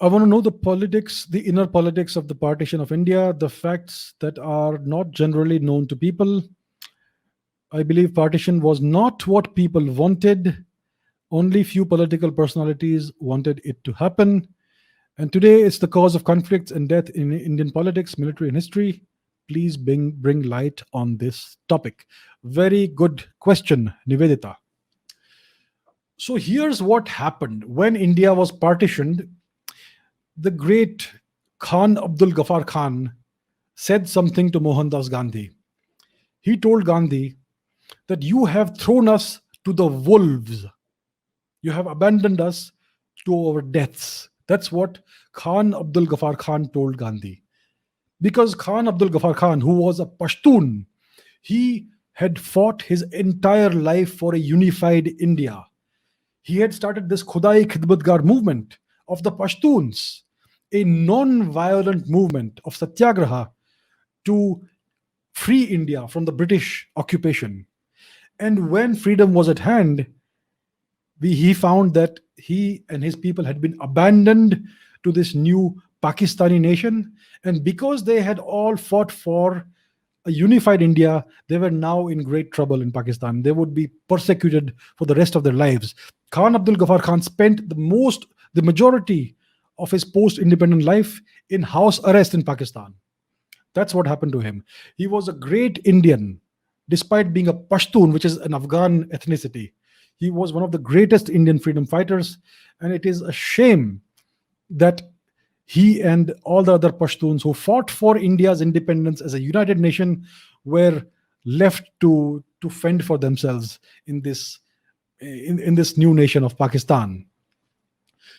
I want to know the politics, the inner politics of the partition of India, the facts that are not generally known to people. I believe partition was not what people wanted. Only few political personalities wanted it to happen. And today it's the cause of conflicts and death in Indian politics, military, and history. Please bring light on this topic. Very good question, Nivedita. So here's what happened when India was partitioned. The great Khan Abdul Ghaffar Khan said something to Mohandas Gandhi. He told Gandhi that you have thrown us to the wolves. You have abandoned us to our deaths. That's what Khan Abdul Ghaffar Khan told Gandhi. Because Khan Abdul Ghaffar Khan, who was a Pashtun, he had fought his entire life for a unified India. He had started this Khudai Khidmatgar movement of the Pashtuns, a non-violent movement of satyagraha to free India from the British occupation. And when freedom was at hand, he found that he and his people had been abandoned to this new Pakistani nation. And because they had all fought for a unified India, they were now in great trouble in Pakistan. They would be persecuted for the rest of their lives. Khan Abdul Ghaffar Khan spent the majority of his post independent life in house arrest in Pakistan. That's what happened to him. He was a great Indian, despite being a Pashtun, which is an Afghan ethnicity. He was one of the greatest Indian freedom fighters, and it is a shame that he and all the other Pashtuns who fought for India's independence as a united nation were left to fend for themselves in this new nation of Pakistan.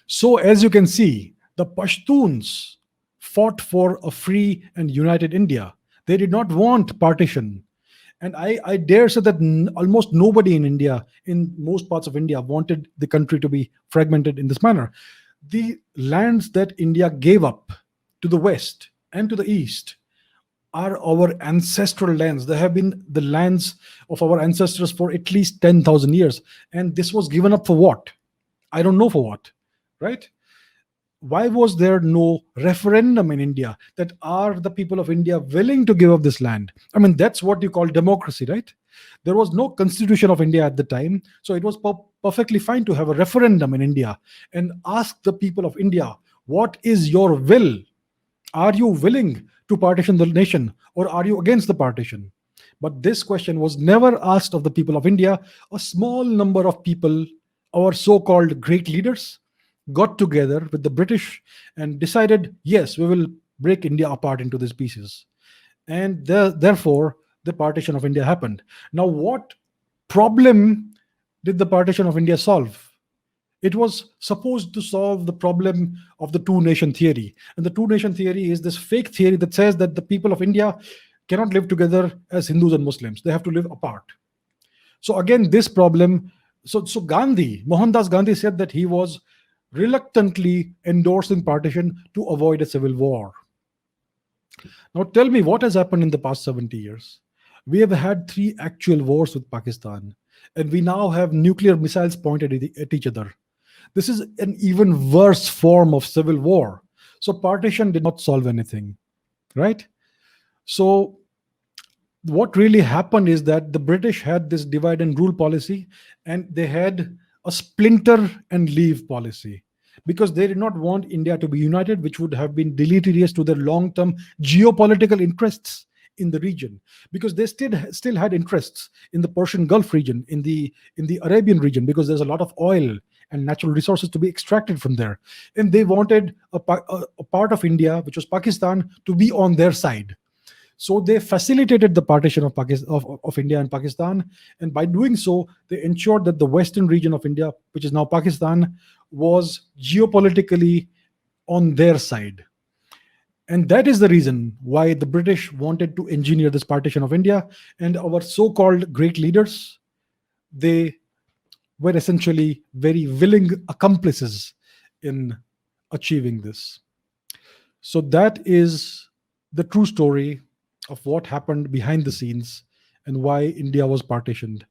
So, as you can see, the Pashtuns fought for a free and united India. They did not want partition. And I dare say that almost nobody in India, in most parts of India, wanted the country to be fragmented in this manner. The lands that India gave up to the west and to the east are our ancestral lands. They have been the lands of our ancestors for at least 10,000 years. And this was given up for what? I don't know for what, right? Why was there no referendum in India that are the people of India willing to give up this land? I mean, that's what you call democracy, right? There was no constitution of India at the time. So it was perfectly fine to have a referendum in India and ask the people of India, what is your will? Are you willing to partition the nation or are you against the partition? But this question was never asked of the people of India. A small number of people, our so called great leaders, got together with the British and decided, yes, we will break India apart into these pieces. And therefore, the partition of India happened. Now, what problem did the partition of India solve? It was supposed to solve the problem of the two nation theory. And the two nation theory is this fake theory that says that the people of India cannot live together as Hindus and Muslims, they have to live apart. So, again, this problem. So Gandhi, Mohandas Gandhi said that he was reluctantly endorsing partition to avoid a civil war. Now, tell me what has happened in the past 70 years. We have had three actual wars with Pakistan, and we now have nuclear missiles pointed at each other. This is an even worse form of civil war. So, partition did not solve anything, right? So, what really happened is that the British had this divide and rule policy, and they had a splinter and leave policy because they did not want India to be united, which would have been deleterious to their long term geopolitical interests in the region, because they still had interests in the Persian Gulf region, in the Arabian region, because there's a lot of oil and natural resources to be extracted from there, and they wanted a part of India, which was Pakistan, to be on their side. So they facilitated the partition of Pakistan, of India and Pakistan, and by doing so, they ensured that the western region of India, which is now Pakistan, was geopolitically on their side. And that is the reason why the British wanted to engineer this partition of India. And our so-called great leaders, they were essentially very willing accomplices in achieving this. So that is the true story of what happened behind the scenes and why India was partitioned.